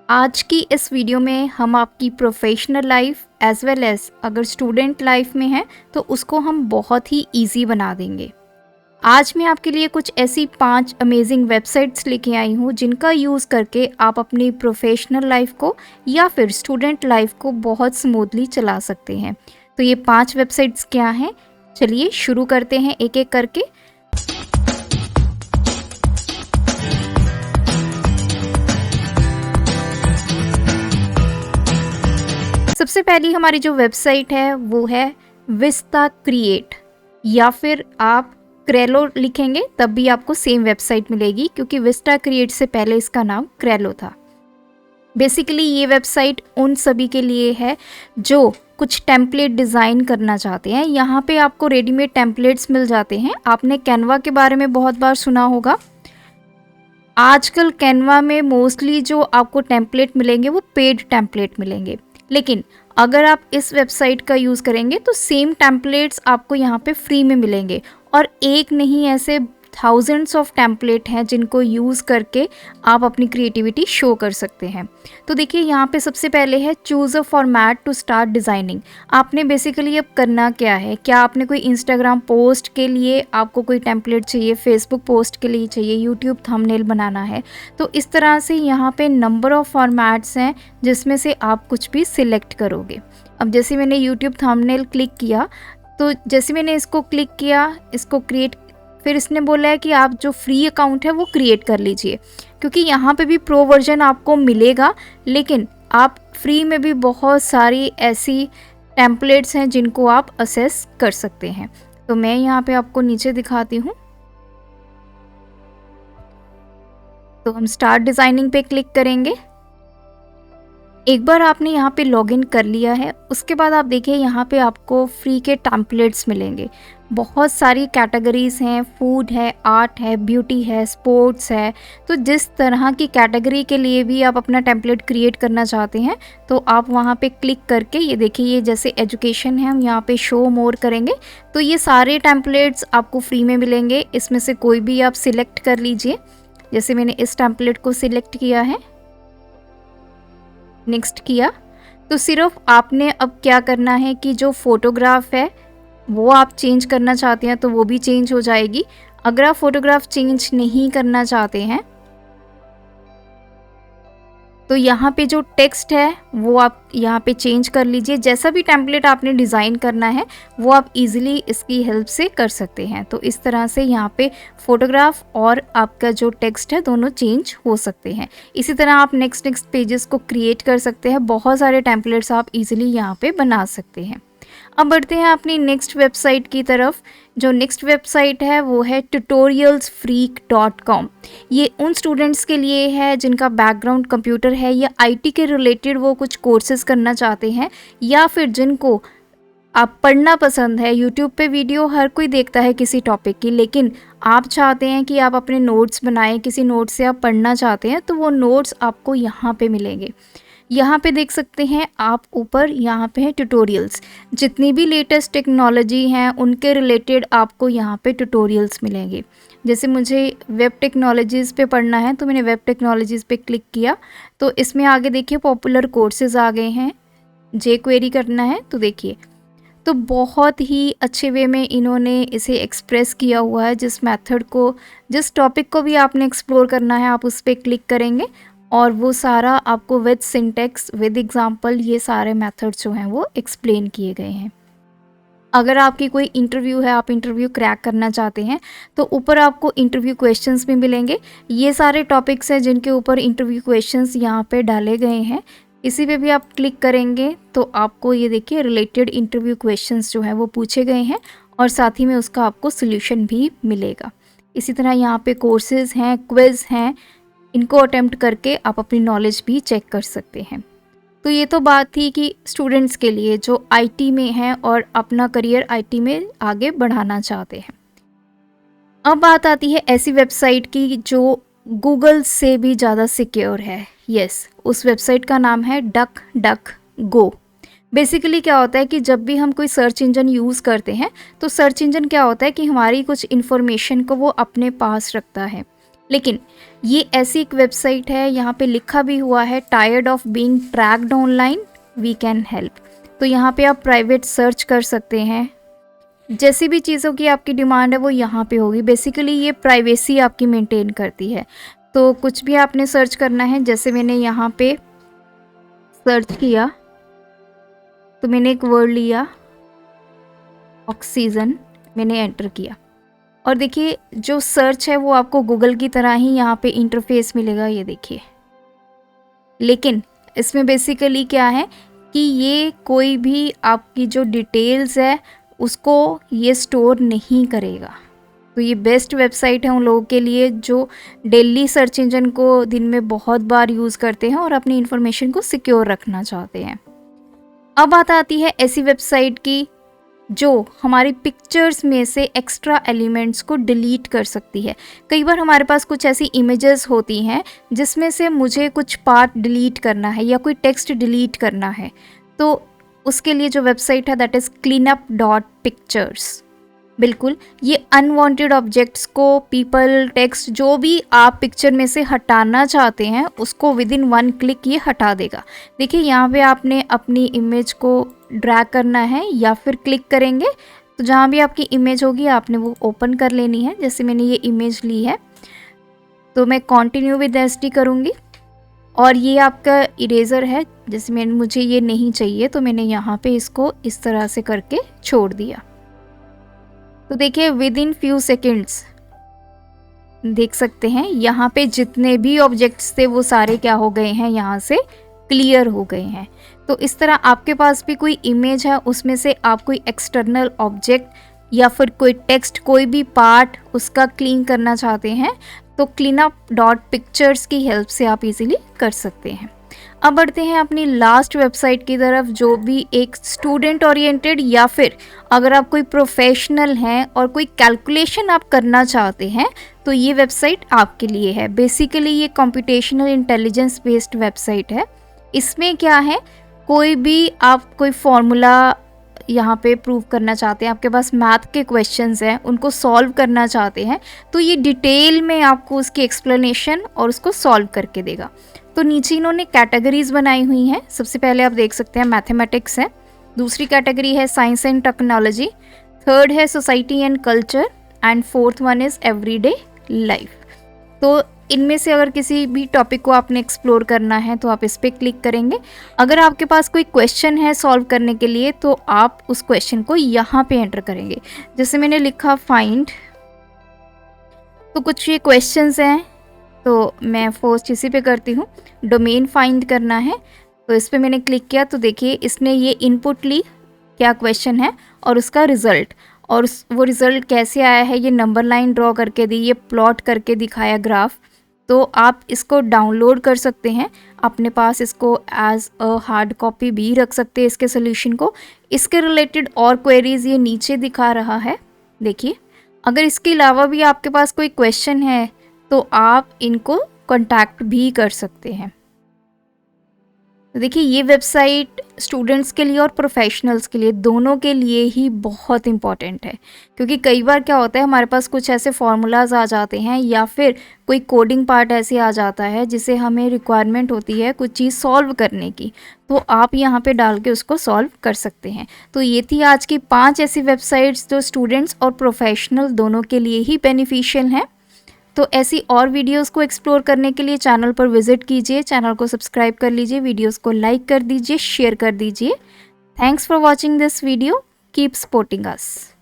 आज की इस वीडियो में हम आपकी professional life as well as अगर स्टूडेंट लाइफ में है तो उसको हम बहुत ही इजी बना देंगे। आज मैं आपके लिए कुछ ऐसी 5 अमेजिंग वेबसाइट्स लेके आई हूँ जिनका यूज़ करके आप अपनी प्रोफेशनल लाइफ को या फिर स्टूडेंट लाइफ को बहुत स्मूथली चला सकते हैं। तो ये 5 वेबसाइट्स क्या हैं, चलिए शुरू करते हैं एक एक करके। सबसे पहली हमारी जो वेबसाइट है वो है विस्ता क्रिएट, या फिर आप क्रेलो लिखेंगे तब भी आपको सेम वेबसाइट मिलेगी, क्योंकि विस्ता क्रिएट से पहले इसका नाम क्रेलो था। बेसिकली ये वेबसाइट उन सभी के लिए है जो कुछ टेम्पलेट डिज़ाइन करना चाहते हैं। यहाँ पे आपको रेडीमेड टेम्पलेट्स मिल जाते हैं। आपने कैनवा के बारे में बहुत बार सुना होगा। आजकल कैनवा में मोस्टली जो आपको टेम्पलेट मिलेंगे वो पेड टेम्पलेट मिलेंगे, लेकिन अगर आप इस वेबसाइट का यूज़ करेंगे तो सेम टेम्पलेट्स आपको यहाँ पे फ्री में मिलेंगे। और एक नहीं, ऐसे थाउजेंड्स ऑफ टेम्पलेट हैं जिनको यूज़ करके आप अपनी क्रिएटिविटी शो कर सकते हैं। तो देखिए यहाँ पे सबसे पहले है choose a format to start designing. आपने बेसिकली अब करना क्या है, क्या आपने कोई इंस्टाग्राम पोस्ट के लिए आपको कोई टेम्पलेट चाहिए, फेसबुक पोस्ट के लिए चाहिए, यूट्यूब थंबनेल बनाना है, तो इस तरह से यहाँ पे नंबर ऑफ़ फॉर्मेट्स हैं जिसमें से आप कुछ भी सिलेक्ट करोगे। अब जैसे मैंने यूट्यूब थंबनेल क्लिक किया, तो जैसे मैंने इसको क्लिक किया, इसको क्रिएट, फिर इसने बोला है कि आप जो फ्री अकाउंट है वो क्रिएट कर लीजिए, क्योंकि यहाँ पे भी प्रो वर्जन आपको मिलेगा, लेकिन आप फ्री में भी बहुत सारी ऐसी टेम्पलेट्स हैं जिनको आप असेस कर सकते हैं। तो मैं यहाँ पे आपको नीचे दिखाती हूँ। तो हम स्टार्ट डिज़ाइनिंग पे क्लिक करेंगे। एक बार आपने यहाँ पे लॉगिन कर लिया है, उसके बाद आप देखिए यहाँ पे आपको फ्री के टेम्पलेट्स मिलेंगे। बहुत सारी कैटेगरीज़ हैं, फूड है, आर्ट है, ब्यूटी है, स्पोर्ट्स है। तो जिस तरह की कैटेगरी के लिए भी आप अपना टेम्पलेट क्रिएट करना चाहते हैं तो आप वहाँ पे क्लिक करके, ये देखिए ये जैसे एजुकेशन है, हम यहाँ पे शो मोर करेंगे तो ये सारे टेम्पलेट्स आपको फ्री में मिलेंगे। इसमें से कोई भी आप सिलेक्ट कर लीजिए। जैसे मैंने इस टेम्पलेट को सिलेक्ट किया है, नेक्स्ट किया, तो सिर्फ आपने अब क्या करना है कि जो फोटोग्राफ है वो आप चेंज करना चाहते हैं तो वो भी चेंज हो जाएगी। अगर आप फोटोग्राफ चेंज नहीं करना चाहते हैं तो यहाँ पे जो टेक्स्ट है वो आप यहाँ पे चेंज कर लीजिए। जैसा भी टेम्पलेट आपने डिज़ाइन करना है वो आप इजीली इसकी हेल्प से कर सकते हैं। तो इस तरह से यहाँ पे फोटोग्राफ और आपका जो टेक्स्ट है दोनों चेंज हो सकते हैं। इसी तरह आप नेक्स्ट पेजेस को क्रिएट कर सकते हैं। बहुत सारे टेम्पलेट्स आप इजीली यहाँ पे बना सकते हैं। अब बढ़ते हैं अपनी नेक्स्ट वेबसाइट की तरफ। जो नेक्स्ट वेबसाइट है वो है tutorialsfreak.com। ये उन स्टूडेंट्स के लिए है जिनका बैकग्राउंड कंप्यूटर है या आईटी के रिलेटेड वो कुछ कोर्सेज करना चाहते हैं, या फिर जिनको आप पढ़ना पसंद है। यूट्यूब पे वीडियो हर कोई देखता है किसी टॉपिक की, लेकिन आप चाहते हैं कि आप अपने नोट्स बनाएं, किसी नोट्स से आप पढ़ना चाहते हैं तो वो नोट्स आपको यहाँ पे मिलेंगे। यहाँ पे देख सकते हैं आप ऊपर, यहाँ पे है ट्यूटोरियल्स। जितनी भी लेटेस्ट टेक्नोलॉजी हैं उनके रिलेटेड आपको यहाँ पे ट्यूटोरियल्स मिलेंगे। जैसे मुझे वेब टेक्नोलॉजीज़ पे पढ़ना है तो मैंने वेब टेक्नोलॉजीज़ पे क्लिक किया, तो इसमें आगे देखिए पॉपुलर कोर्सेज आ गए हैं। जे क्वेरी करना है तो देखिए, तो बहुत ही अच्छे वे में इन्होंने इसे एक्सप्रेस किया हुआ है। जिस मेथड को, जिस टॉपिक को भी आपने एक्सप्लोर करना है आप उस पर क्लिक करेंगे और वो सारा आपको विद सिंटेक्स, विद एग्जांपल, ये सारे मेथड्स जो हैं वो एक्सप्लेन किए गए हैं। अगर आपकी कोई इंटरव्यू है, आप इंटरव्यू क्रैक करना चाहते हैं तो ऊपर आपको इंटरव्यू क्वेश्चंस भी मिलेंगे। ये सारे टॉपिक्स हैं जिनके ऊपर इंटरव्यू क्वेश्चंस यहाँ पे डाले गए हैं। इसी पे भी आप क्लिक करेंगे तो आपको ये देखिए रिलेटेड इंटरव्यू क्वेश्चंस जो हैं वो पूछे गए हैं और साथ ही में उसका आपको सोल्यूशन भी मिलेगा। इसी तरह यहाँ पे कोर्सेज़ हैं, क्विज़ हैं, इनको अटेम्प्ट करके आप अपनी नॉलेज भी चेक कर सकते हैं। तो ये तो बात थी कि स्टूडेंट्स के लिए जो आईटी में हैं और अपना करियर आईटी में आगे बढ़ाना चाहते हैं। अब बात आती है ऐसी वेबसाइट की जो गूगल से भी ज़्यादा सिक्योर है। यस, उस वेबसाइट का नाम है DuckDuckGo। बेसिकली क्या होता है कि जब भी हम कोई सर्च इंजन यूज़ करते हैं तो सर्च इंजन क्या होता है कि हमारी कुछ इन्फॉर्मेशन को वो अपने पास रखता है, लेकिन ये ऐसी एक वेबसाइट है, यहाँ पे लिखा भी हुआ है tired of being tracked online, we can help. तो यहाँ पे आप प्राइवेट सर्च कर सकते हैं, जैसी भी चीज़ों की आपकी डिमांड है वो यहाँ पे होगी। बेसिकली ये प्राइवेसी आपकी मेंटेन करती है। तो कुछ भी आपने सर्च करना है, जैसे मैंने यहाँ पे सर्च किया तो मैंने एक वर्ड लिया ऑक्सीजन, मैंने एंटर किया और देखिए जो सर्च है वो आपको गूगल की तरह ही यहाँ पे इंटरफेस मिलेगा, ये देखिए। लेकिन इसमें बेसिकली क्या है कि ये कोई भी आपकी जो डिटेल्स है उसको ये स्टोर नहीं करेगा। तो ये बेस्ट वेबसाइट है उन लोगों के लिए जो डेली सर्च इंजन को दिन में बहुत बार यूज़ करते हैं और अपनी इन्फॉर्मेशन को सिक्योर रखना चाहते हैं। अब बात आती है ऐसी वेबसाइट की जो हमारी पिक्चर्स में से एक्स्ट्रा एलिमेंट्स को डिलीट कर सकती है। कई बार हमारे पास कुछ ऐसी इमेजेस होती हैं जिसमें से मुझे कुछ पार्ट डिलीट करना है या कोई टेक्स्ट डिलीट करना है, तो उसके लिए जो वेबसाइट है दैट इज़ cleanup.pictures। बिल्कुल, ये अनवांटेड ऑब्जेक्ट्स को, पीपल, टेक्स्ट जो भी आप पिक्चर में से हटाना चाहते हैं उसको विद इन 1 क्लिक ये हटा देगा। देखिए यहाँ पे आपने अपनी इमेज को ड्रैग करना है या फिर क्लिक करेंगे तो जहाँ भी आपकी इमेज होगी आपने वो ओपन कर लेनी है। जैसे मैंने ये इमेज ली है तो मैं कंटिन्यू विद एसडी करूँगी और ये आपका इरेज़र है, जैसे मुझे ये नहीं चाहिए तो मैंने यहाँ पे इसको इस तरह से करके छोड़ दिया। तो देखिए विद इन फ्यू सेकेंड्स देख सकते हैं यहाँ पे जितने भी ऑब्जेक्ट्स थे वो सारे क्या हो गए हैं, यहाँ से क्लियर हो गए हैं। तो इस तरह आपके पास भी कोई इमेज है, उसमें से आप कोई एक्सटर्नल ऑब्जेक्ट या फिर कोई टेक्स्ट, कोई भी पार्ट उसका क्लीन करना चाहते हैं तो cleanup.pictures की हेल्प से आप इजीली कर सकते हैं। अब बढ़ते हैं अपनी लास्ट वेबसाइट की तरफ, जो भी एक स्टूडेंट ओरिएंटेड या फिर अगर आप कोई प्रोफेशनल हैं और कोई कैलकुलेशन आप करना चाहते हैं तो ये वेबसाइट आपके लिए है। बेसिकली ये कंप्यूटेशनल इंटेलिजेंस बेस्ड वेबसाइट है। इसमें क्या है, कोई भी आप कोई फॉर्मूला यहाँ पे प्रूव करना चाहते हैं, आपके पास मैथ के क्वेश्चंस हैं उनको सॉल्व करना चाहते हैं तो ये डिटेल में आपको उसकी एक्सप्लेनेशन और उसको सॉल्व करके देगा। तो नीचे इन्होंने कैटेगरीज बनाई हुई हैं। सबसे पहले आप देख सकते हैं मैथमेटिक्स है, दूसरी कैटेगरी है साइंस एंड टेक्नोलॉजी, थर्ड है society and culture and fourth one is everyday life. तो इनमें से अगर किसी भी टॉपिक को आपने एक्सप्लोर करना है तो आप इस पर क्लिक करेंगे। अगर आपके पास कोई क्वेश्चन है सॉल्व करने के लिए तो आप उस क्वेश्चन को यहाँ पे एंटर करेंगे। जैसे मैंने लिखा फाइंड, तो कुछ ये क्वेश्चंस हैं तो मैं फर्स्ट इसी पे करती हूँ। डोमेन फाइंड करना है तो इस पर मैंने क्लिक किया तो देखिए इसने ये इनपुट ली क्या क्वेश्चन है और उसका रिज़ल्ट, और वो रिज़ल्ट कैसे आया है, ये नंबर लाइन ड्रॉ करके दी, ये प्लॉट करके दिखाया ग्राफ। तो आप इसको डाउनलोड कर सकते हैं अपने पास, इसको एज अ हार्ड कॉपी भी रख सकते हैं इसके सोल्यूशन को। इसके रिलेटेड और क्वेरीज ये नीचे दिखा रहा है देखिए। अगर इसके अलावा भी आपके पास कोई क्वेश्चन है तो आप इनको कांटेक्ट भी कर सकते हैं। तो देखिए ये वेबसाइट स्टूडेंट्स के लिए और प्रोफेशनल्स के लिए दोनों के लिए ही बहुत इम्पॉर्टेंट है, क्योंकि कई बार क्या होता है हमारे पास कुछ ऐसे फार्मूलाज आ जाते हैं या फिर कोई कोडिंग पार्ट ऐसे आ जाता है जिसे हमें रिक्वायरमेंट होती है कुछ चीज़ सॉल्व करने की, तो आप यहाँ पे डाल के उसको सॉल्व कर सकते हैं। तो ये थी आज की 5 ऐसी वेबसाइट्स जो स्टूडेंट्स और प्रोफेशनल दोनों के लिए ही बेनिफिशियल हैं। तो ऐसी और वीडियोस को एक्सप्लोर करने के लिए चैनल पर विजिट कीजिए, चैनल को सब्सक्राइब कर लीजिए, वीडियोस को लाइक कर दीजिए, शेयर कर दीजिए। Thanks for watching this video, keep supporting us.